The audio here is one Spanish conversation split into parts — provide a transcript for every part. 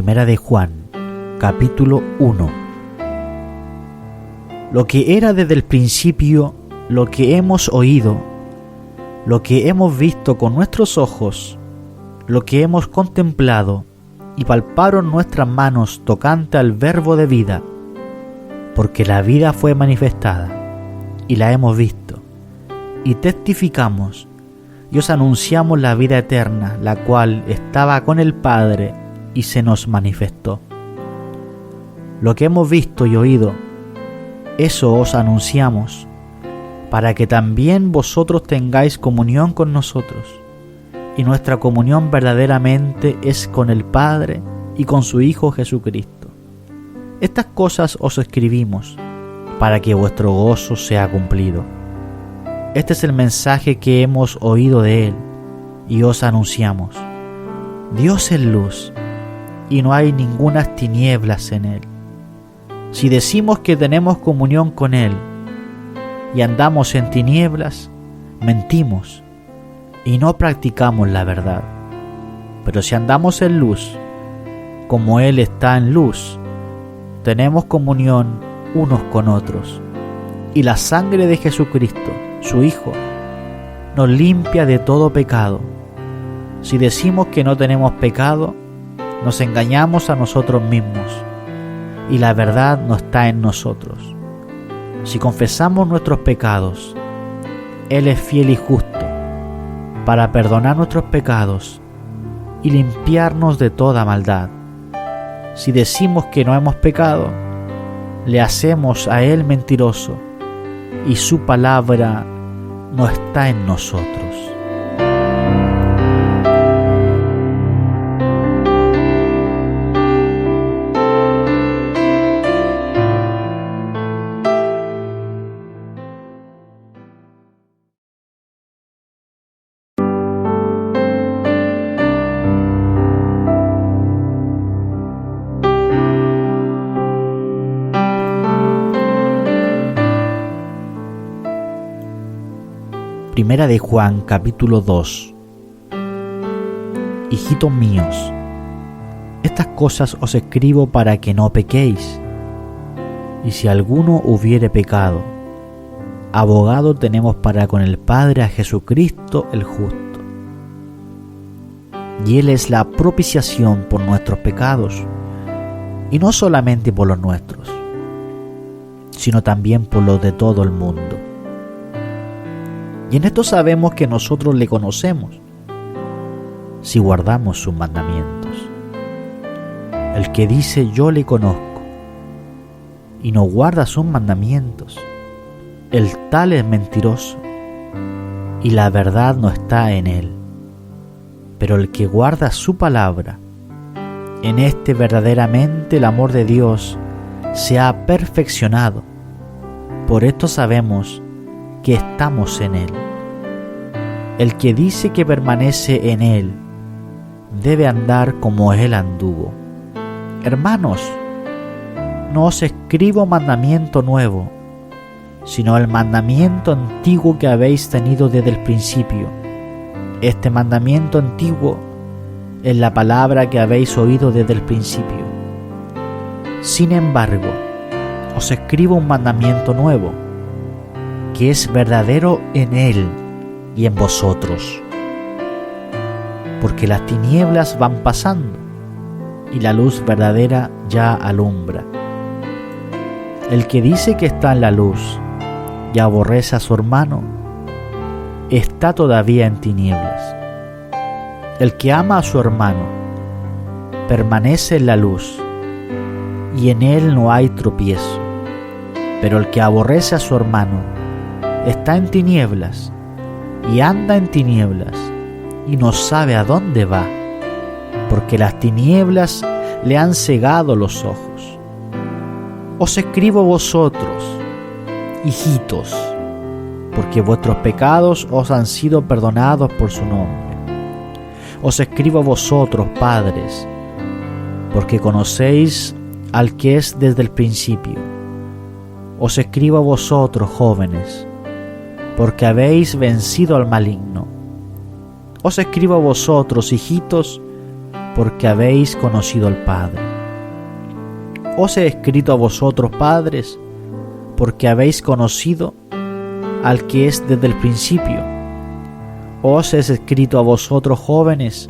Primera de Juan, capítulo 1. Lo que era desde el principio, lo que hemos oído, lo que hemos visto con nuestros ojos, lo que hemos contemplado y palparon nuestras manos tocante al Verbo de vida, porque la vida fue manifestada, y la hemos visto, y testificamos, y os anunciamos la vida eterna, la cual estaba con el Padre, y se nos manifestó. Lo que hemos visto y oído, eso os anunciamos, para que también vosotros tengáis comunión con nosotros, y nuestra comunión verdaderamente es con el Padre y con su Hijo Jesucristo. Estas cosas os escribimos, para que vuestro gozo sea cumplido. Este es el mensaje que hemos oído de Él, y os anunciamos. Dios es luz, y no hay ningunas tinieblas en Él. Si decimos que tenemos comunión con Él y andamos en tinieblas, mentimos y no practicamos la verdad. Pero si andamos en luz, como Él está en luz, tenemos comunión unos con otros, y la sangre de Jesucristo, su Hijo, nos limpia de todo pecado. Si decimos que no tenemos pecado, nos engañamos a nosotros mismos, y la verdad no está en nosotros. Si confesamos nuestros pecados, Él es fiel y justo para perdonar nuestros pecados y limpiarnos de toda maldad. Si decimos que no hemos pecado, le hacemos a Él mentiroso, y su palabra no está en nosotros. Primera de Juan, capítulo 2. Hijitos míos, estas cosas os escribo para que no pequéis. Y si alguno hubiere pecado, abogado tenemos para con el Padre a Jesucristo el justo. Y Él es la propiciación por nuestros pecados, y no solamente por los nuestros, sino también por los de todo el mundo. Y en esto sabemos que nosotros le conocemos, si guardamos sus mandamientos. El que dice yo le conozco, y no guarda sus mandamientos, el tal es mentiroso, y la verdad no está en él. Pero el que guarda su palabra, en este verdaderamente el amor de Dios se ha perfeccionado. Por esto sabemos que estamos en Él. El que dice que permanece en Él debe andar como Él anduvo. Hermanos, no os escribo mandamiento nuevo, sino el mandamiento antiguo que habéis tenido desde el principio. Este mandamiento antiguo es la palabra que habéis oído desde el principio. Sin embargo, os escribo un mandamiento nuevo, que es verdadero en Él y en vosotros. Porque las tinieblas van pasando, y la luz verdadera ya alumbra. El que dice que está en la luz y aborrece a su hermano, está todavía en tinieblas. El que ama a su hermano permanece en la luz, y en él no hay tropiezo. Pero el que aborrece a su hermano está en tinieblas, y anda en tinieblas, y no sabe a dónde va, porque las tinieblas le han cegado los ojos. Os escribo vosotros, hijitos, porque vuestros pecados os han sido perdonados por su nombre. Os escribo vosotros, padres, porque conocéis al que es desde el principio. Os escribo a vosotros, jóvenes, porque habéis vencido al maligno. Os escribo a vosotros, hijitos, porque habéis conocido al Padre. Os he escrito a vosotros, padres, porque habéis conocido al que es desde el principio. Os he escrito a vosotros, jóvenes,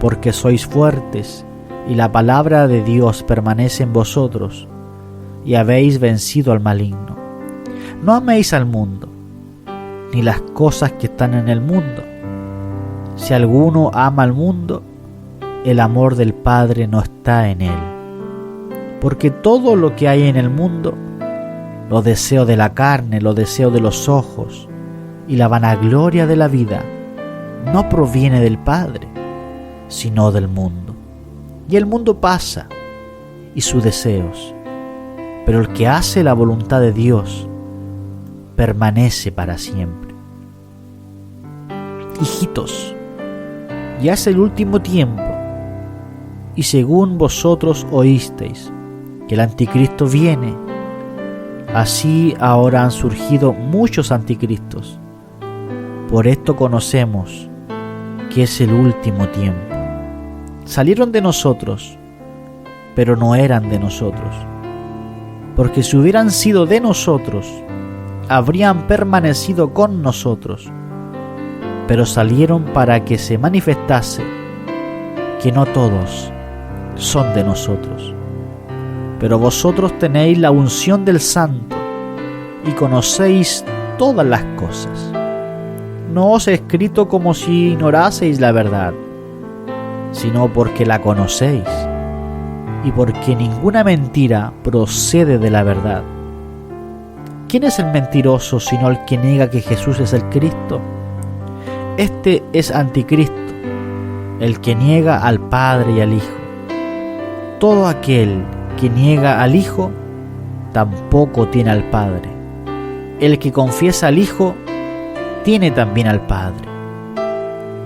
porque sois fuertes, y la palabra de Dios permanece en vosotros, y habéis vencido al maligno. No améis al mundo, ni las cosas que están en el mundo. Si alguno ama al mundo, el amor del Padre no está en él. Porque todo lo que hay en el mundo, los deseos de la carne, los deseos de los ojos y la vanagloria de la vida, no proviene del Padre, sino del mundo. Y el mundo pasa, y sus deseos, pero el que hace la voluntad de Dios permanece para siempre. Hijitos, ya es el último tiempo, y según vosotros oísteis que el anticristo viene, así ahora han surgido muchos anticristos. Por esto conocemos que es el último tiempo. Salieron de nosotros, pero no eran de nosotros, porque si hubieran sido de nosotros, habrían permanecido con nosotros, pero salieron para que se manifestase que no todos son de nosotros. Pero vosotros tenéis la unción del Santo y conocéis todas las cosas. No os he escrito como si ignoraseis la verdad, sino porque la conocéis y porque ninguna mentira procede de la verdad. ¿Quién es el mentiroso sino el que niega que Jesús es el Cristo? Este es anticristo, el que niega al Padre y al Hijo. Todo aquel que niega al Hijo tampoco tiene al Padre. El que confiesa al Hijo tiene también al Padre.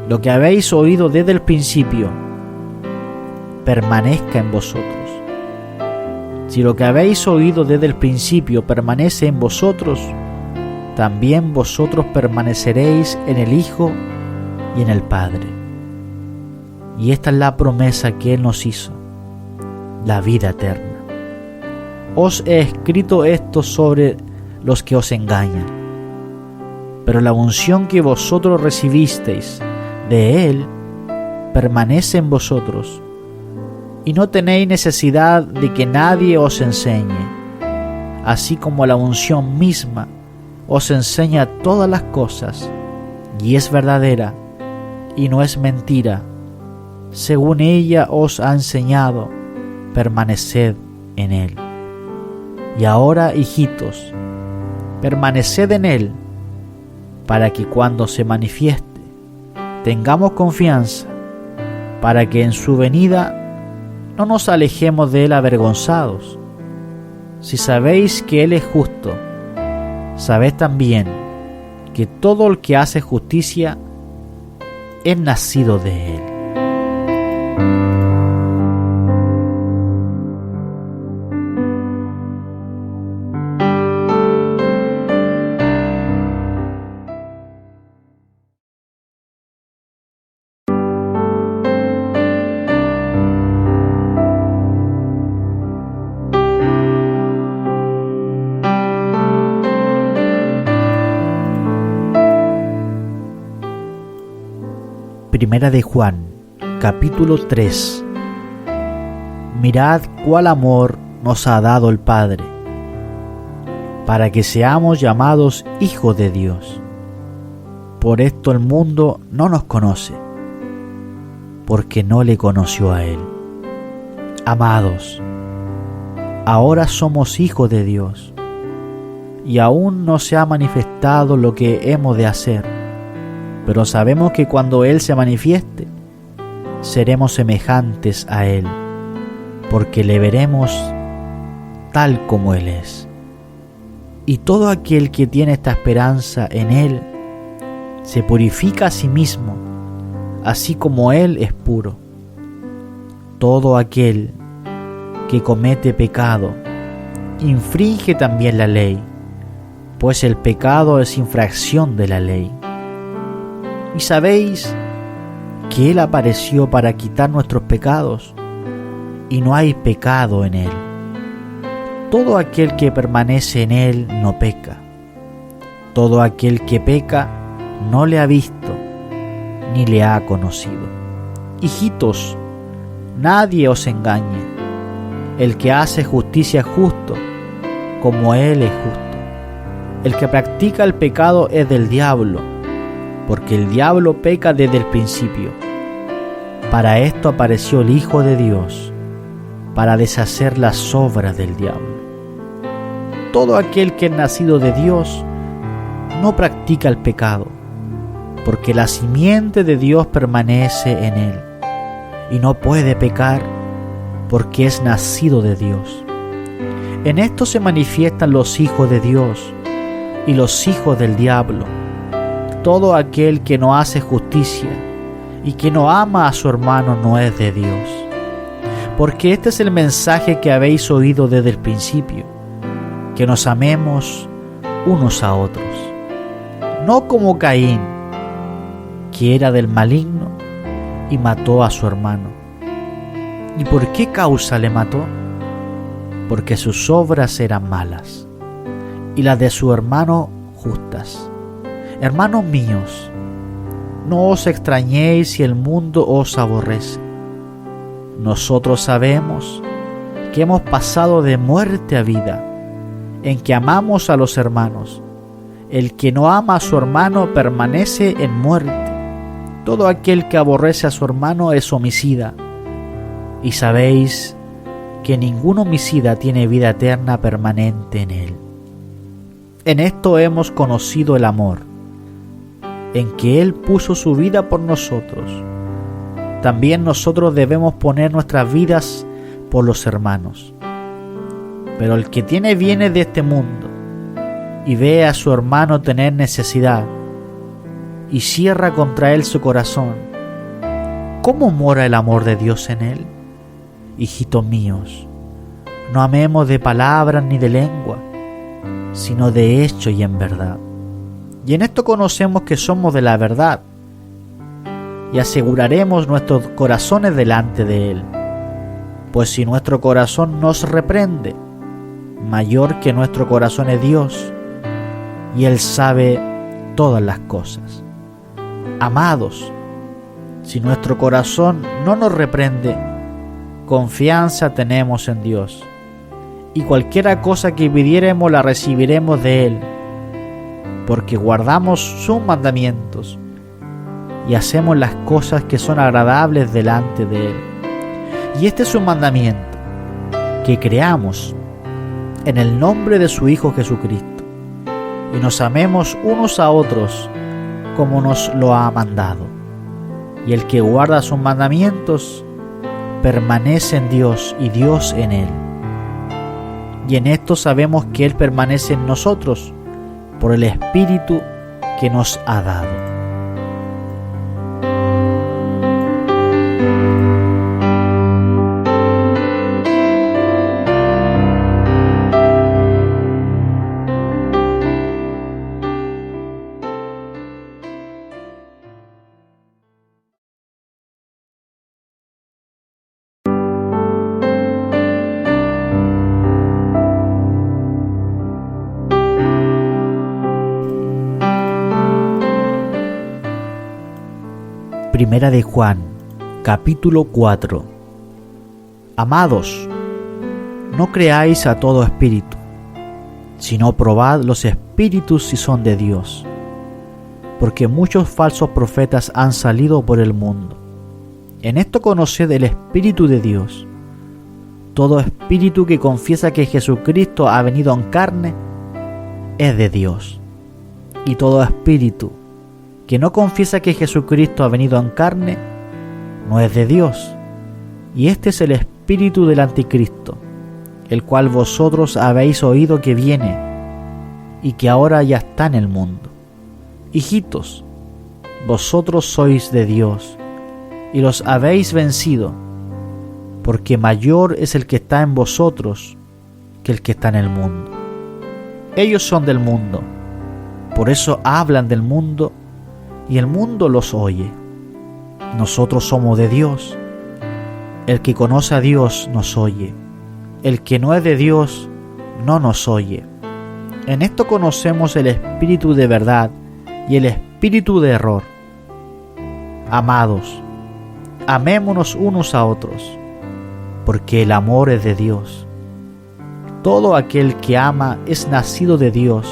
Lo que habéis oído desde el principio permanezca en vosotros. Si lo que habéis oído desde el principio permanece en vosotros, también vosotros permaneceréis en el Hijo y en el Padre. Y esta es la promesa que Él nos hizo, la vida eterna. Os he escrito esto sobre los que os engañan, pero la unción que vosotros recibisteis de Él permanece en vosotros, y no tenéis necesidad de que nadie os enseñe, así como la unción misma os enseña todas las cosas, y es verdadera, y no es mentira. Según ella os ha enseñado, permaneced en Él. Y ahora, hijitos, permaneced en Él, para que cuando se manifieste, tengamos confianza, para que en su venida no nos alejemos de Él avergonzados. Si sabéis que Él es justo, sabed también que todo el que hace justicia es nacido de Él. Primera de Juan, capítulo 3. Mirad cuál amor nos ha dado el Padre, para que seamos llamados hijos de Dios. Por esto el mundo no nos conoce, porque no le conoció a Él. Amados, ahora somos hijos de Dios, y aún no se ha manifestado lo que hemos de hacer. Pero sabemos que cuando Él se manifieste, seremos semejantes a Él, porque le veremos tal como Él es. Y todo aquel que tiene esta esperanza en Él, se purifica a sí mismo, así como Él es puro. Todo aquel que comete pecado, infringe también la ley, pues el pecado es infracción de la ley. Y sabéis porque Él apareció para quitar nuestros pecados, y no hay pecado en Él. Todo aquel que permanece en Él no peca. Todo aquel que peca no le ha visto, ni le ha conocido. Hijitos, nadie os engañe. El que hace justicia es justo, como Él es justo. El que practica el pecado es del diablo, porque el diablo peca desde el principio. Para esto apareció el Hijo de Dios, para deshacer las obras del diablo. Todo aquel que es nacido de Dios no practica el pecado, porque la simiente de Dios permanece en él, y no puede pecar porque es nacido de Dios. En esto se manifiestan los hijos de Dios y los hijos del diablo. Todo aquel que no hace justicia y que no ama a su hermano no es de Dios. Porque este es el mensaje que habéis oído desde el principio, que nos amemos unos a otros. No como Caín, que era del maligno y mató a su hermano. ¿Y por qué causa le mató? Porque sus obras eran malas y las de su hermano justas. Hermanos míos, no os extrañéis si el mundo os aborrece. Nosotros sabemos que hemos pasado de muerte a vida, en que amamos a los hermanos. El que no ama a su hermano permanece en muerte. Todo aquel que aborrece a su hermano es homicida. Y sabéis que ningún homicida tiene vida eterna permanente en él. En esto hemos conocido el amor, en que Él puso su vida por nosotros. También nosotros debemos poner nuestras vidas por los hermanos. Pero el que tiene bienes de este mundo y ve a su hermano tener necesidad y cierra contra él su corazón, ¿cómo mora el amor de Dios en él? Hijitos míos, no amemos de palabras ni de lengua, sino de hecho y en verdad. Y en esto conocemos que somos de la verdad, y aseguraremos nuestros corazones delante de Él. Pues si nuestro corazón nos reprende, mayor que nuestro corazón es Dios, y Él sabe todas las cosas. Amados, si nuestro corazón no nos reprende, confianza tenemos en Dios, y cualquiera cosa que pidiéremos la recibiremos de Él, porque guardamos sus mandamientos y hacemos las cosas que son agradables delante de Él. Y este es su mandamiento, que creamos en el nombre de su Hijo Jesucristo, y nos amemos unos a otros como nos lo ha mandado. Y el que guarda sus mandamientos permanece en Dios y Dios en él. Y en esto sabemos que Él permanece en nosotros por el Espíritu que nos ha dado. Primera de Juan, capítulo 4. Amados, no creáis a todo espíritu, sino probad los espíritus si son de Dios, porque muchos falsos profetas han salido por el mundo. En esto conoced el Espíritu de Dios. Todo espíritu que confiesa que Jesucristo ha venido en carne es de Dios, y todo espíritu que no confiesa que Jesucristo ha venido en carne, no es de Dios. Y este es el espíritu del anticristo, el cual vosotros habéis oído que viene, y que ahora ya está en el mundo. Hijitos, vosotros sois de Dios, y los habéis vencido, porque mayor es el que está en vosotros que el que está en el mundo. Ellos son del mundo, por eso hablan del mundo, y el mundo los oye. Nosotros somos de Dios. El que conoce a Dios nos oye. El que no es de Dios no nos oye. En esto conocemos el espíritu de verdad y el espíritu de error. Amados, amémonos unos a otros, porque el amor es de Dios. Todo aquel que ama es nacido de Dios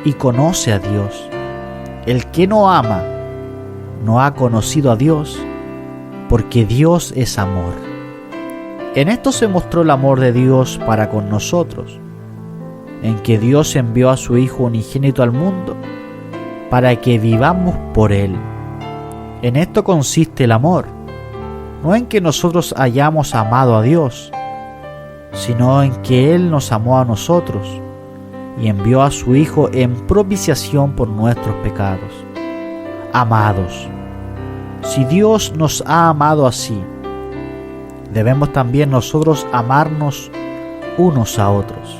y conoce a Dios. El que no ama no ha conocido a Dios, porque Dios es amor. En esto se mostró el amor de Dios para con nosotros, en que Dios envió a su Hijo unigénito al mundo, para que vivamos por Él. En esto consiste el amor, no en que nosotros hayamos amado a Dios, sino en que Él nos amó a nosotros y envió a su Hijo en propiciación por nuestros pecados. Amados, si Dios nos ha amado así, debemos también nosotros amarnos unos a otros.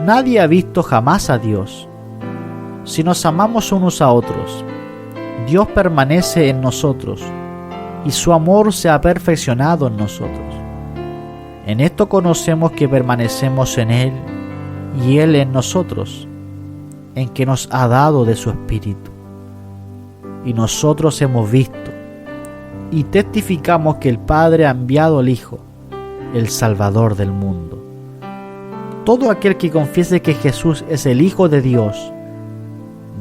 Nadie ha visto jamás a Dios. Si nos amamos unos a otros, Dios permanece en nosotros y su amor se ha perfeccionado en nosotros. En esto conocemos que permanecemos en Él y Él en nosotros, en que nos ha dado de su Espíritu. Y nosotros hemos visto y testificamos que el Padre ha enviado al Hijo, el Salvador del mundo. Todo aquel que confiese que Jesús es el Hijo de Dios,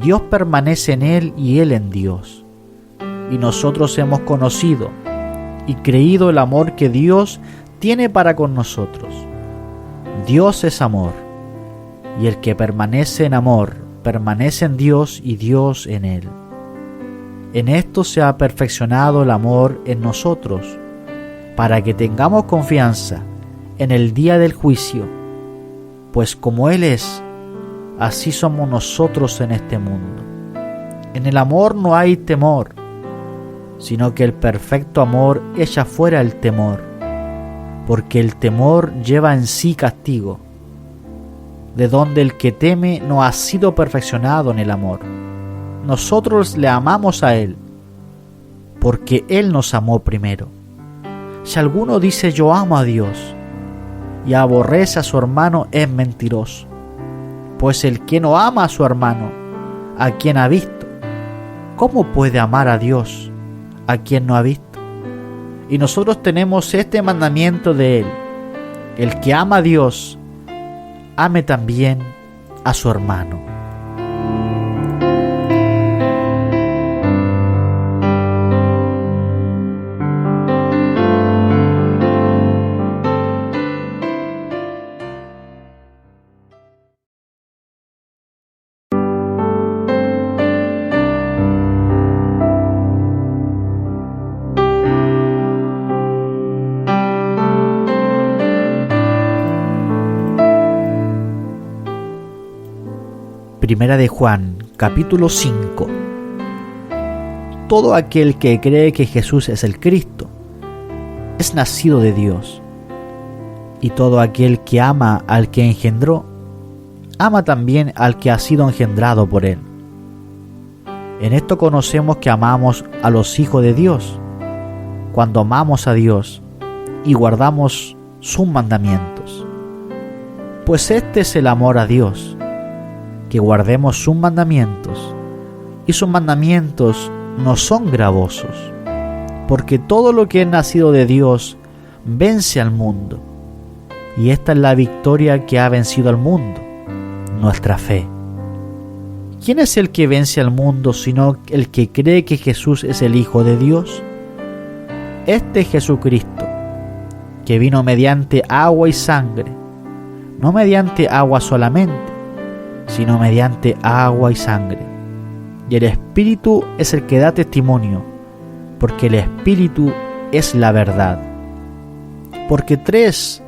Dios permanece en Él y Él en Dios. Y nosotros hemos conocido y creído el amor que Dios tiene para con nosotros. Dios es amor, y el que permanece en amor, permanece en Dios y Dios en Él. En esto se ha perfeccionado el amor en nosotros, para que tengamos confianza en el día del juicio, pues como Él es, así somos nosotros en este mundo. En el amor no hay temor, sino que el perfecto amor echa fuera el temor, porque el temor lleva en sí castigo, de donde el que teme no ha sido perfeccionado en el amor. Nosotros le amamos a Él, porque Él nos amó primero. Si alguno dice yo amo a Dios, y aborrece a su hermano, es mentiroso. Pues el que no ama a su hermano, a quien ha visto, ¿cómo puede amar a Dios, a quien no ha visto? Y nosotros tenemos este mandamiento de Él: el que ama a Dios, ame también a su hermano. Primera de Juan, capítulo 5. Todo aquel que cree que Jesús es el Cristo es nacido de Dios, y todo aquel que ama al que engendró, ama también al que ha sido engendrado por Él. En esto conocemos que amamos a los hijos de Dios, cuando amamos a Dios y guardamos sus mandamientos. Pues este es el amor a Dios, que guardemos sus mandamientos, y sus mandamientos no son gravosos, porque todo lo que es nacido de Dios vence al mundo, y esta es la victoria que ha vencido al mundo, nuestra fe. ¿Quién es el que vence al mundo sino el que cree que Jesús es el Hijo de Dios? Este es Jesucristo, que vino mediante agua y sangre, no mediante agua solamente, sino mediante agua y sangre. Y el Espíritu es el que da testimonio, porque el Espíritu es la verdad. Porque tres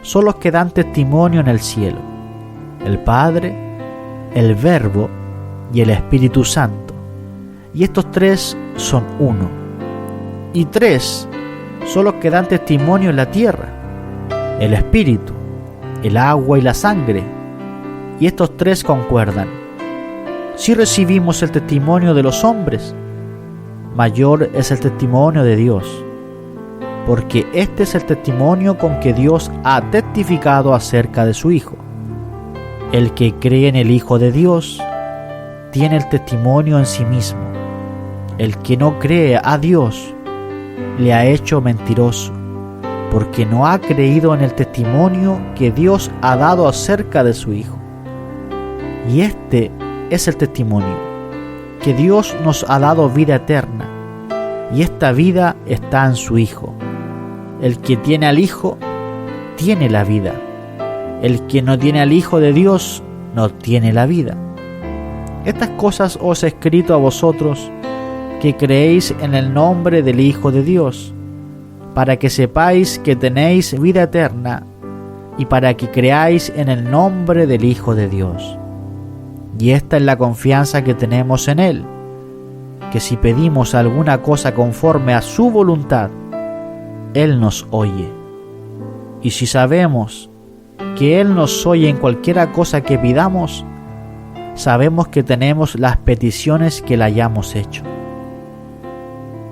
son los que dan testimonio en el cielo: el Padre, el Verbo y el Espíritu Santo. Y estos tres son uno. Y tres son los que dan testimonio en la tierra: el Espíritu, el agua y la sangre. Y estos tres concuerdan. Si recibimos el testimonio de los hombres, mayor es el testimonio de Dios, porque este es el testimonio con que Dios ha testificado acerca de su Hijo. El que cree en el Hijo de Dios tiene el testimonio en sí mismo. El que no cree a Dios le ha hecho mentiroso, porque no ha creído en el testimonio que Dios ha dado acerca de su Hijo. Y este es el testimonio, que Dios nos ha dado vida eterna, y esta vida está en su Hijo. El que tiene al Hijo, tiene la vida. El que no tiene al Hijo de Dios, no tiene la vida. Estas cosas os he escrito a vosotros, que creéis en el nombre del Hijo de Dios, para que sepáis que tenéis vida eterna, y para que creáis en el nombre del Hijo de Dios. Y esta es la confianza que tenemos en Él, que si pedimos alguna cosa conforme a su voluntad, Él nos oye. Y si sabemos que Él nos oye en cualquiera cosa que pidamos, sabemos que tenemos las peticiones que le hayamos hecho.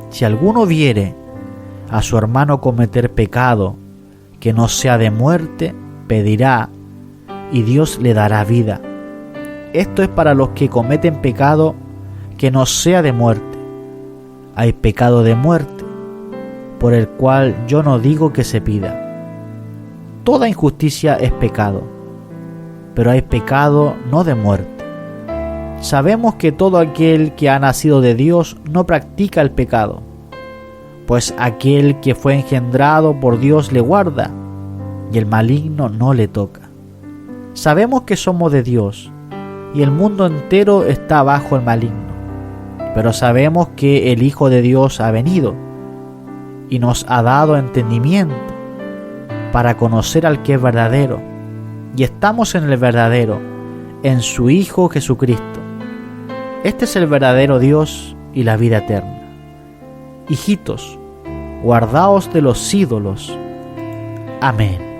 Si alguno viere a su hermano cometer pecado que no sea de muerte, pedirá, y Dios le dará vida. Esto es para los que cometen pecado que no sea de muerte. Hay pecado de muerte, por el cual yo no digo que se pida. Toda injusticia es pecado, pero hay pecado no de muerte. Sabemos que todo aquel que ha nacido de Dios no practica el pecado, pues aquel que fue engendrado por Dios le guarda, y el maligno no le toca. Sabemos que somos de Dios, y el mundo entero está bajo el maligno, pero sabemos que el Hijo de Dios ha venido, y nos ha dado entendimiento, para conocer al que es verdadero, y estamos en el verdadero, en su Hijo Jesucristo. Este es el verdadero Dios y la vida eterna. Hijitos, guardaos de los ídolos. Amén.